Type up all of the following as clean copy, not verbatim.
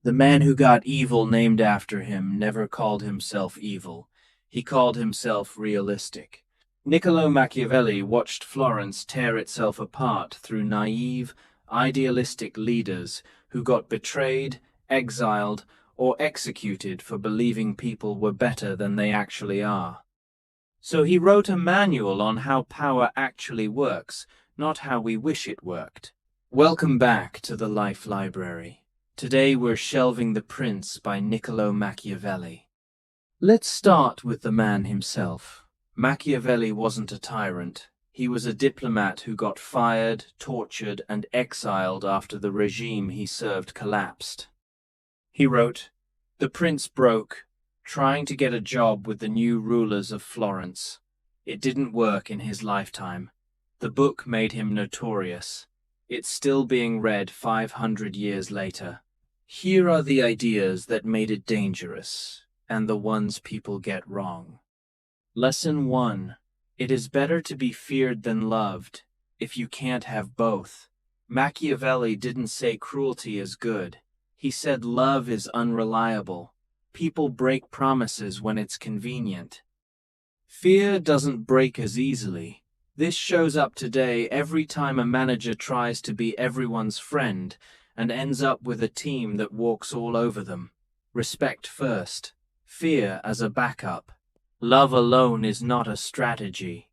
The man who got evil named after him never called himself evil. He called himself realistic. Niccolò Machiavelli watched Florence tear itself apart through naive, idealistic leaders who got betrayed, exiled, or executed for believing people were better than they actually are. So he wrote a manual on how power actually works, not how we wish it worked. Welcome back to the Life Library. Today we're shelving The Prince by Niccolò Machiavelli. Let's start with the man himself. Machiavelli wasn't a tyrant. He was a diplomat who got fired, tortured, and exiled after the regime he served collapsed. He wrote, "The prince broke, trying to get a job with the new rulers of Florence. It didn't work in his lifetime. The book made him notorious. It's still being read 500 years later. Here are the ideas that made it dangerous, and the ones people get wrong. Lesson 1. It is better to be feared than loved, if you can't have both. Machiavelli didn't say cruelty is good. He said love is unreliable. People break promises when it's convenient. Fear doesn't break as easily. This shows up today every time a manager tries to be everyone's friend and ends up with a team that walks all over them. Respect first, fear as a backup. Love alone is not a strategy."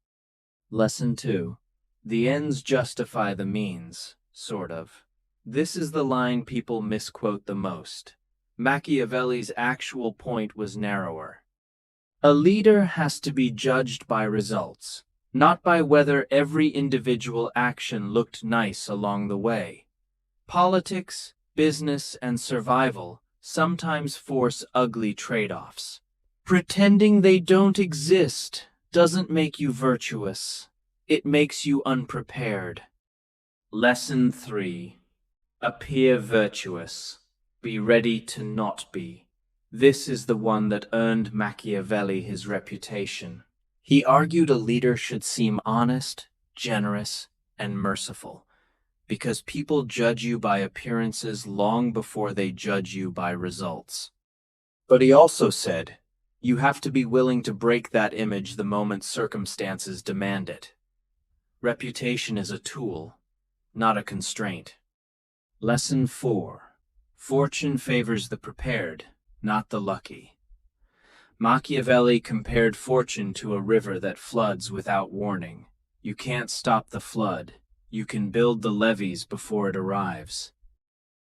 Lesson 2. The ends justify the means, sort of. This is the line people misquote the most. Machiavelli's actual point was narrower. A leader has to be judged by results, not by whether every individual action looked nice along the way. Politics, business, and survival sometimes force ugly trade-offs. Pretending they don't exist doesn't make you virtuous. It makes you unprepared. Lesson 3. Appear virtuous. Be ready to not be. This is the one that earned Machiavelli his reputation. He argued a leader should seem honest, generous, and merciful, because people judge you by appearances long before they judge you by results. But he also said, you have to be willing to break that image the moment circumstances demand it. Reputation is a tool, not a constraint. Lesson 4. Fortune favors the prepared, not the lucky. Machiavelli compared fortune to a river that floods without warning. You can't stop the flood. You can build the levees before it arrives.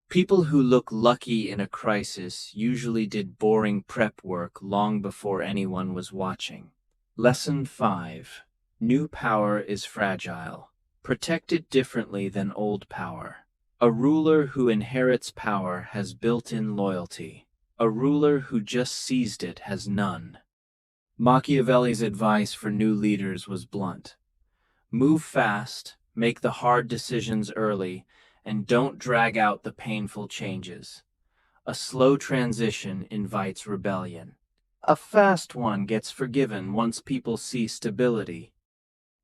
People who look lucky in a crisis usually did boring prep work long before anyone was watching. Lesson 5. New power is fragile. Protect it differently than old power. A ruler who inherits power has built-in loyalty. A ruler who just seized it has none. Machiavelli's advice for new leaders was blunt. Move fast, make the hard decisions early, and don't drag out the painful changes. A slow transition invites rebellion. A fast one gets forgiven once people see stability.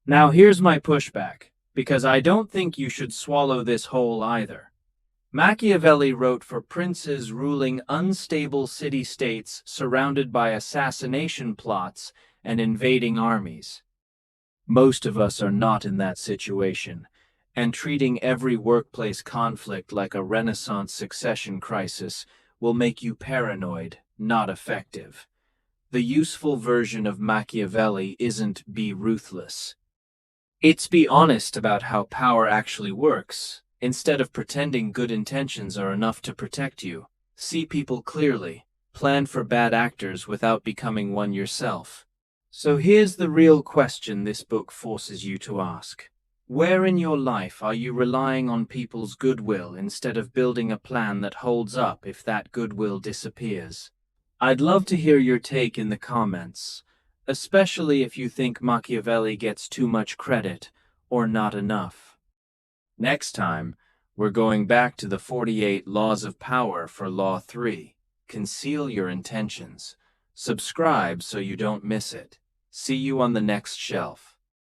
Now here's my pushback, because I don't think you should swallow this whole either. Machiavelli wrote for princes ruling unstable city-states surrounded by assassination plots and invading armies. Most of us are not in that situation, and treating every workplace conflict like a Renaissance succession crisis will make you paranoid, not effective. The useful version of Machiavelli isn't be ruthless. It's be honest about how power actually works, instead of pretending good intentions are enough to protect you. See people clearly. Plan for bad actors without becoming one yourself. So here's the real question this book forces you to ask. Where in your life are you relying on people's goodwill instead of building a plan that holds up if that goodwill disappears? I'd love to hear your take in the comments, especially if you think Machiavelli gets too much credit or not enough. Next time, we're going back to the 48 Laws of Power for Law 3. Conceal your intentions. Subscribe so you don't miss it. See you on the next shelf.